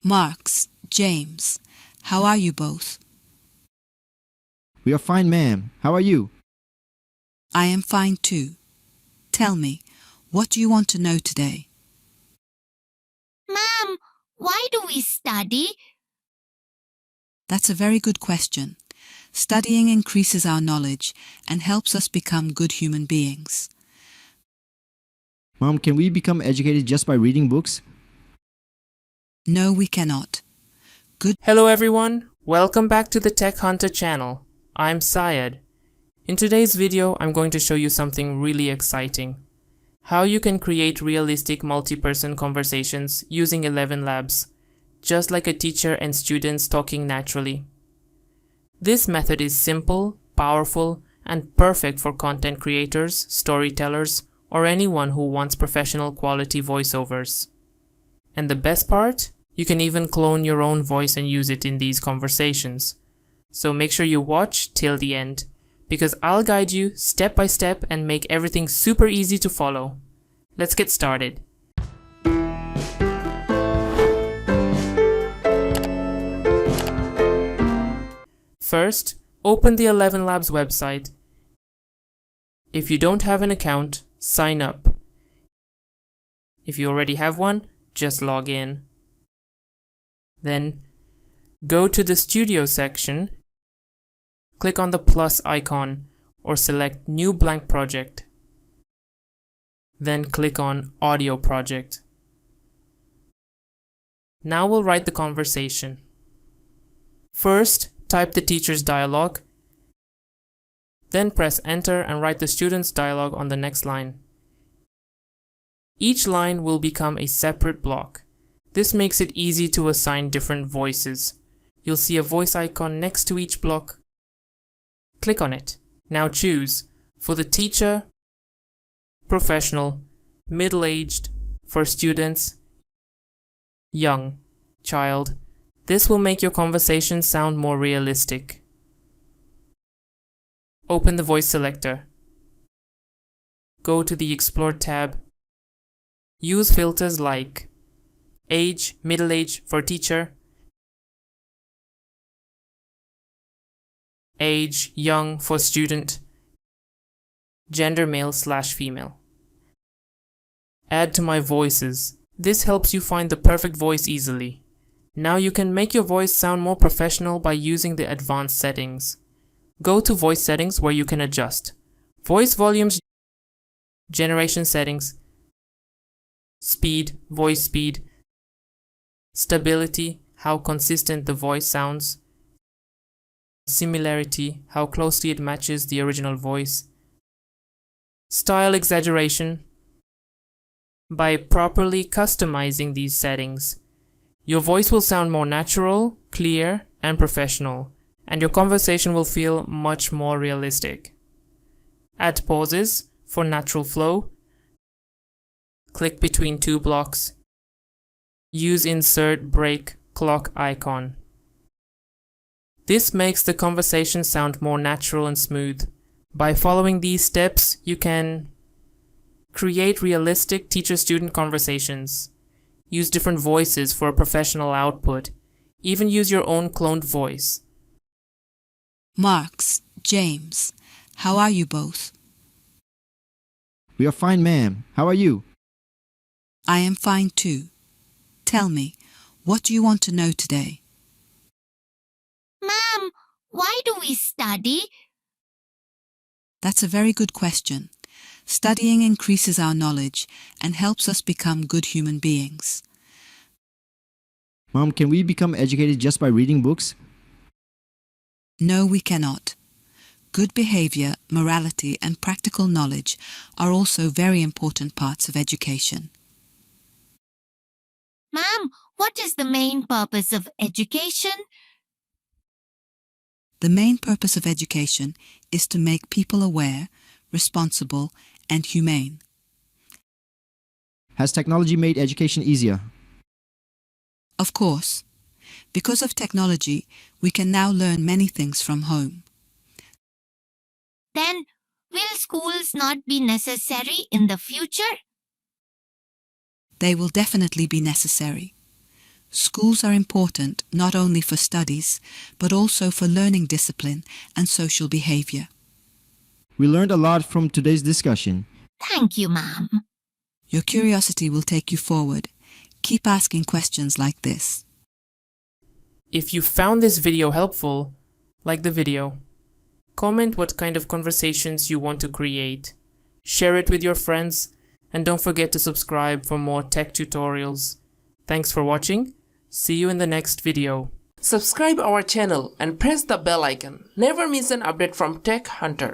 Marks, James, how are you both? We are fine, ma'am. How are you? I am fine too. Tell me, what do you want to know today? Ma'am, why do we study? That's a very good question. Studying increases our knowledge and helps us become good human beings. Mom, can we become educated just by reading books? No, we cannot. Hello everyone, welcome back to the Tech Hunter channel. I'm Syed. In today's video, I'm going to show you something really exciting. How you can create realistic multi-person conversations using Elevenlabs, just like a teacher and students talking naturally. This method is simple, powerful, and perfect for content creators, storytellers, or anyone who wants professional quality voiceovers. And the best part? You can even clone your own voice and use it in these conversations. So make sure you watch till the end, because I'll guide you step by step and make everything super easy to follow. Let's get started. First, open the Elevenlabs website. If you don't have an account, sign up. If you already have one, just log in. Then, go to the Studio section, click on the plus icon, or select New Blank Project. Then click on Audio Project. Now we'll write the conversation. First, type the teacher's dialogue, then press enter and write the student's dialogue on the next line. Each line will become a separate block. This makes it easy to assign different voices. You'll see a voice icon next to each block. Click on it. Now choose, for the teacher, professional, middle-aged, for students, young, child. This will make your conversation sound more realistic. Open the voice selector. Go to the Explore tab. Use filters like age, middle age for teacher, age, young for student, gender male/female. Add to my voices. This helps you find the perfect voice easily. Now you can make your voice sound more professional by using the advanced settings. Go to voice settings where you can adjust voice volumes, generation settings, speed, voice speed, stability, how consistent the voice sounds, similarity, how closely it matches the original voice, style exaggeration. By properly customizing these settings, your voice will sound more natural, clear, and professional, and your conversation will feel much more realistic. Add pauses for natural flow. Click between two blocks. Use insert break clock icon. This makes the conversation sound more natural and smooth. By following these steps, you can create realistic teacher-student conversations, use different voices for a professional output, even use your own cloned voice. Marks, James, how are you both? We are fine, ma'am. How are you? I am fine too. Tell me, what do you want to know today? Ma'am, why do we study? That's a very good question. Studying increases our knowledge and helps us become good human beings. Mom, can we become educated just by reading books? No, we cannot. Good behavior, morality, and practical knowledge are also very important parts of education. Ma'am, what is the main purpose of education? The main purpose of education is to make people aware, responsible, and humane. Has technology made education easier? Of course. Because of technology, we can now learn many things from home. Then, will schools not be necessary in the future? They will definitely be necessary. Schools are important not only for studies, but also for learning discipline and social behavior. We learned a lot from today's discussion. Thank you, ma'am. Your curiosity will take you forward. Keep asking questions like this. If you found this video helpful, like the video. Comment what kind of conversations you want to create. Share it with your friends, and don't forget to subscribe for more tech tutorials. Thanks for watching. See you in the next video. Subscribe our channel and press the bell icon. Never miss an update from Tech Hunter.